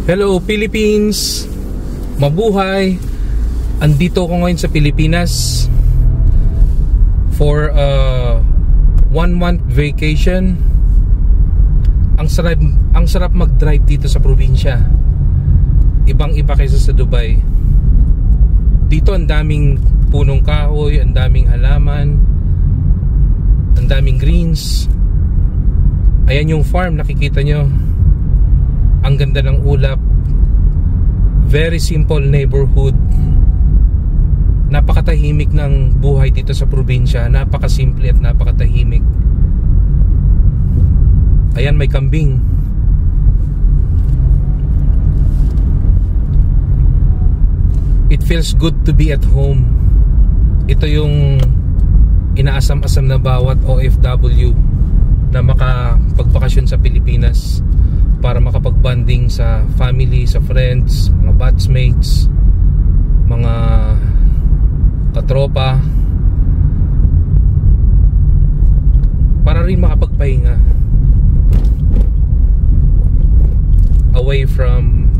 Hello Philippines! Mabuhay! Andito ako ngayon sa Pilipinas for a 1-month vacation. Ang sarap mag-drive dito sa probinsya. Ibang-iba kaysa sa Dubai. Dito ang daming punong kahoy, ang daming halaman, ang daming greens. Ayan yung farm, nakikita nyo. Ang ganda ng ulap. Very simple neighborhood. Napakatahimik ng buhay dito sa probinsya. Napakasimple at napakatahimik. Ayan, may kambing. It feels good to be at home. Ito yung inaasam-asam na bawat OFW na makapagbakasyon sa Pilipinas para makapag-bonding sa family, sa friends, mga batchmates, mga katropa, para rin makapagpahinga away from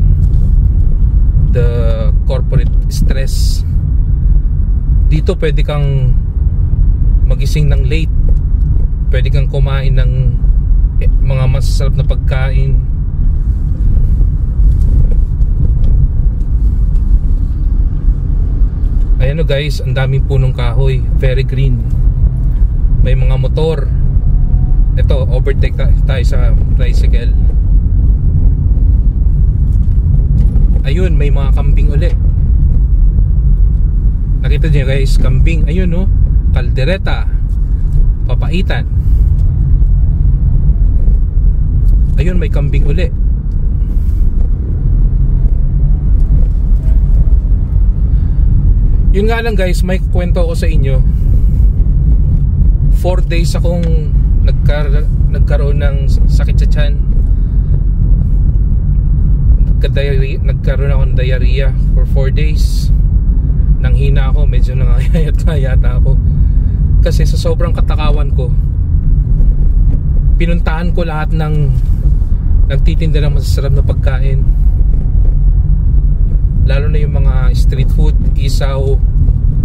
the corporate stress. Dito pwede kang magising ng late, pwede kang kumain ng mga masasarap na pagkain. Ayan o guys, ang daming punong kahoy, very green. May mga motor. Ito, overtake tayo sa tricycle. Ayun, may mga kambing uli. Nakita niyo guys, kambing. Ayun o, kaldereta, papaitan. Ayun, may kambing uli. Yun nga lang guys, may kwento ako sa inyo. 4 days akong nagkaroon ng sakit sa tiyan. Nagkaroon ako ng diarrhea for 4 days. Nanghina ako, medyo nangayayat na yata ako. Kasi sa sobrang katakawan ko, pinuntahan ko lahat ng nagtitinda ng masasarap na pagkain. Lalo na yung mga street food, isaw,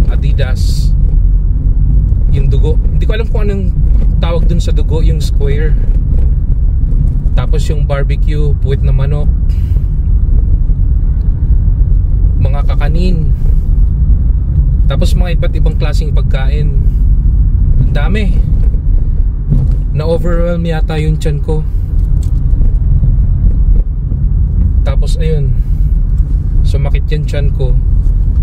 Adidas, yung dugo. Hindi ko alam kung anong tawag dun sa dugo, yung square. Tapos yung barbecue, puwit na manok, mga kakanin, tapos mga iba't ibang klaseng pagkain. Ang dami. Na-overwhelm yata yung tiyan ko. Tapos ayun, sumakit yung tiyan ko.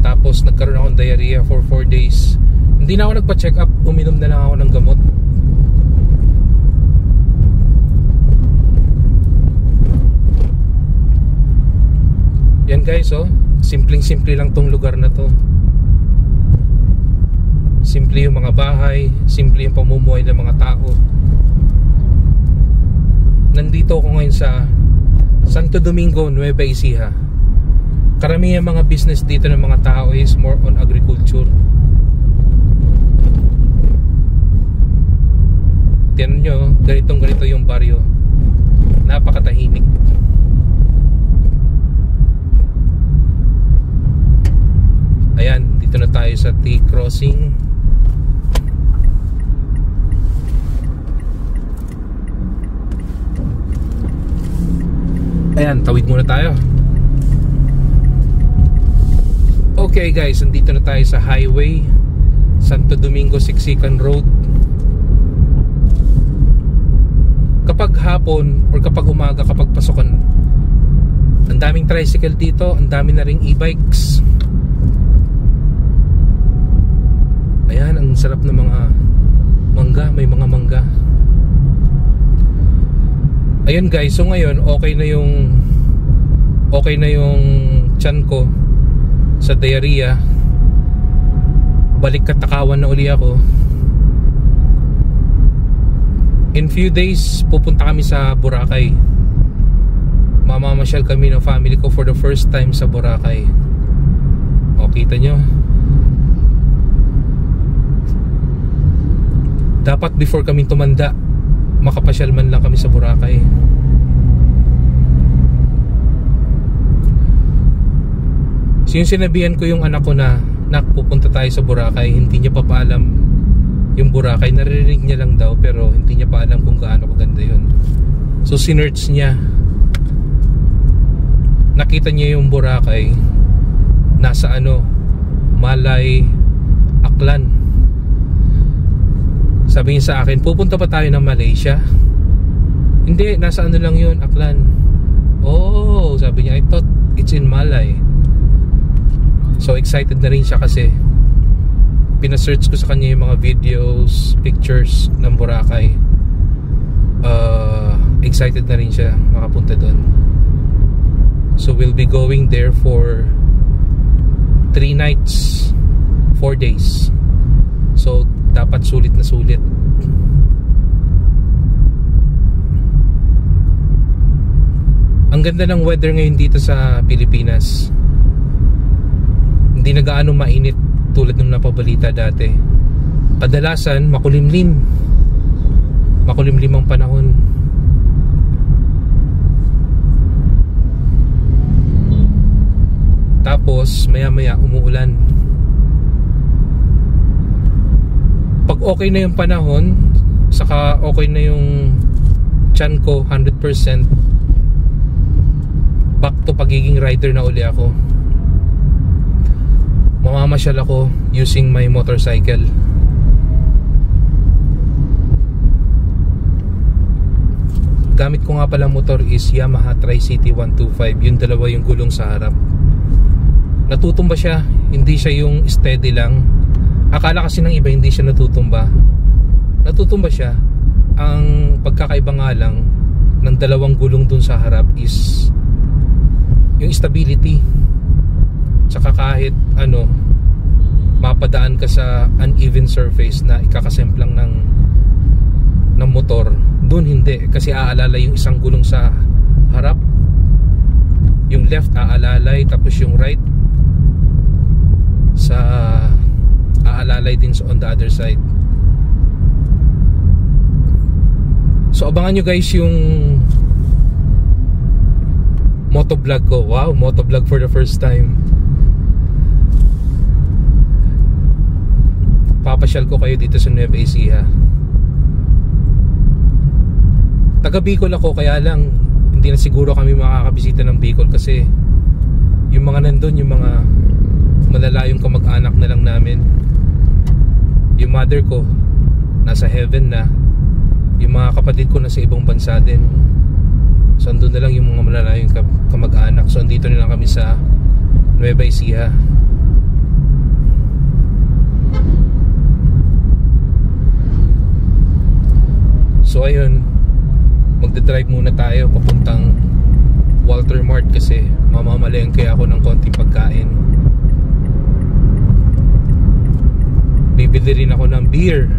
Tapos nagkaroon ako ng diarrhea for 4 days. Hindi na ako nagpa-check up, uminom na lang ako ng gamot. Yan guys, oh, simpleng-simple lang tong lugar na to. Simple yung mga bahay, simple yung pamumuhay ng mga tao. Nandito ako ngayon sa Santo Domingo, Nueva Ecija. Karamihan mga business dito ng mga tao is more on agriculture. Tiyan nyo, ganito yung baryo. Napakatahimik. Ayan, dito na tayo sa T-crossing. Ayan, tawid muna tayo. Okay guys, nandito na tayo sa highway Santo Domingo Siksikan Road. Kapag hapon or kapag umaga, kapag pasukan, ang daming tricycle dito, ang dami na ring e-bikes. Ayan, ang sarap ng mga mangga, may mga mangga. Ayun guys, so ngayon okay na yung tiyan ko sa diarrhea. Balik katakawan na uli ako. In few days pupunta kami sa Boracay. Mamamasyal kami ng family ko for the first time sa Boracay. O, kita nyo, dapat before kami tumanda, makapasyal man lang kami sa Boracay. So yung sinabihan ko yung anak ko na pupunta tayo sa Boracay, hindi niya pa paalam yung Boracay. Naririnig niya lang daw pero hindi niya pa alam kung gaano kaganda yun. So sinearch niya, nakita niya yung Boracay nasa Malay, Aklan. Sabi niya sa akin, pupunta pa tayo ng Malaysia? Hindi, nasa lang yun, Aklan. Oh, sabi niya, I thought it's in Malay. So excited na rin siya kasi pinasearch ko sa kanya yung mga videos, pictures ng Boracay. Excited na rin siya makapunta doon. So we'll be going there for 3 nights, 4 days. So dapat sulit na sulit. Ang ganda ng weather ngayon dito sa Pilipinas. Hindi na gaano mainit tulad ng napabalita dati. Kadalasan makulimlim ang panahon. Tapos maya-maya umuulan. Pag okay na yung panahon, saka okay na yung tiyan ko 100%, back to pagiging rider na uli ako. Mamamasyal ako using my motorcycle. Gamit ko nga pala motor is Yamaha Tri-City 125. Yung dalawa yung gulong sa harap. Natutumba siya, hindi siya yung steady lang. Akala kasi ng iba hindi siya natutumba. Natutumba siya. Ang pagkakaiba nga lang ng dalawang gulong dun sa harap is yung stability. Tsaka kahit mapadaan ka sa uneven surface na ikakasemplang ng motor, dun hindi, kasi aalalay yung isang gulong sa harap, yung left aalalay, tapos yung right aalalay din on the other side. So abangan nyo guys yung motovlog ko. Wow, motovlog for the first time. Papasyal ko kayo dito sa Nueva Ecija. Taga Bicol ako, kaya lang hindi na siguro kami makakabisita ng Bicol kasi yung mga nandun, yung mga malalayong kamag-anak na lang namin. Yung mother ko nasa heaven na, yung mga kapatid ko nasa ibang bansa din. So andun na lang yung mga malalayong kamag-anak. So andito na lang kami sa Nueva Ecija. So ayun, magdadrive muna tayo papuntang Walter Mart kasi mamamalayan kaya ako ng konting pagkain. Bibili rin ako ng beer.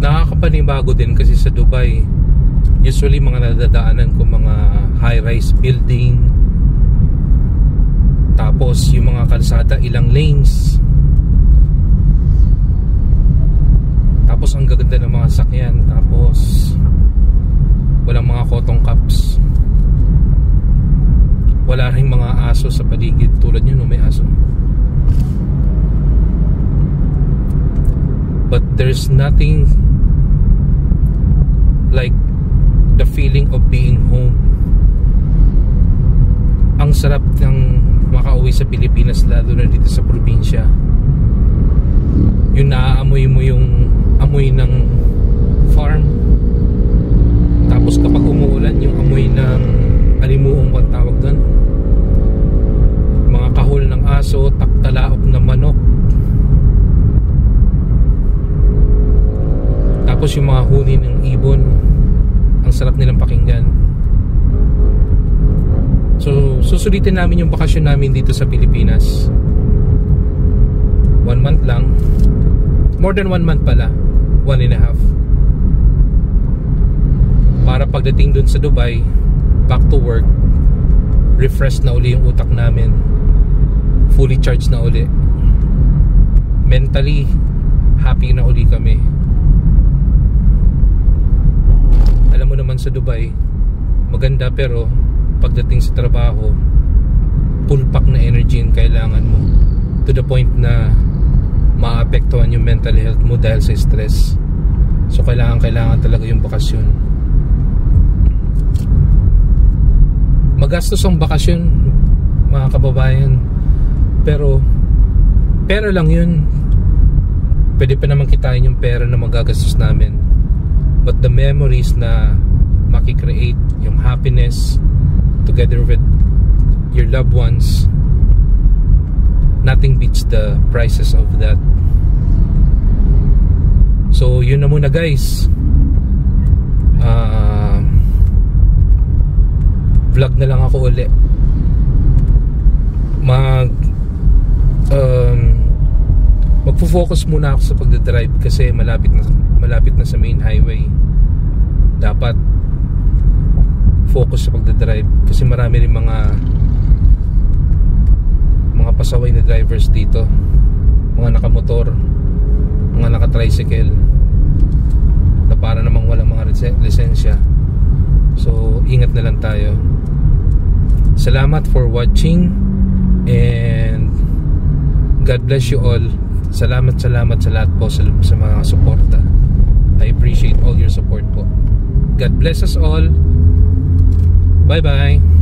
Nakakapanibago din kasi sa Dubai usually mga nadadaanan ko mga high-rise building, tapos yung mga kalsada ilang lanes, tapos ang gaganda ng mga sakyan, tapos walang mga cotton caps, wala ring mga aso sa paligid. Tulad nyo, no, may aso. But there's nothing like the feeling of being home. Ang sarap ng makauwi sa Pilipinas, lalo na dito sa probinsya. Yung naaamoy mo yung amoy ng farm, tapos kapag umuulan yung amoy ng alimuong, ang tawag doon, mga kahol ng aso, taktalaok na manok, tapos yung mga huni ng ibon, ang sarap nilang pakinggan. So susulitin namin yung bakasyon namin dito sa Pilipinas. 1 month lang. More than 1 month pala, 1.5. Para pagdating dun sa Dubai, back to work, refresh na uli yung utak namin, fully charged na uli, mentally happy na uli kami. Alam mo naman sa Dubai maganda, pero pagdating sa trabaho full pack na energy yung kailangan mo, to the point na maapektuhan yung mental health mo dahil sa stress. So kailangan talaga yung bakasyon. Magastos ang bakasyon, mga kababayan, pero pera lang yun. Pwede pa naman kitain yung pera na magagastos namin, but the memories na makikreate, yung happiness together with your loved ones, nothing beats the prices of that. So yun na muna guys. Vlog na lang ako uli. Magfo-focus muna ako sa pagdadrive kasi malapit na sa main highway. Dapat focus sa pagdadrive kasi marami rin mga pasaway na drivers dito, mga nakamotor, mga naka-tricycle na para namang walang mga lisensya. So ingat na lang tayo. Salamat for watching and God bless you all. Salamat sa lahat po sa mga suporta. I appreciate all your support po. God bless us all. Bye bye.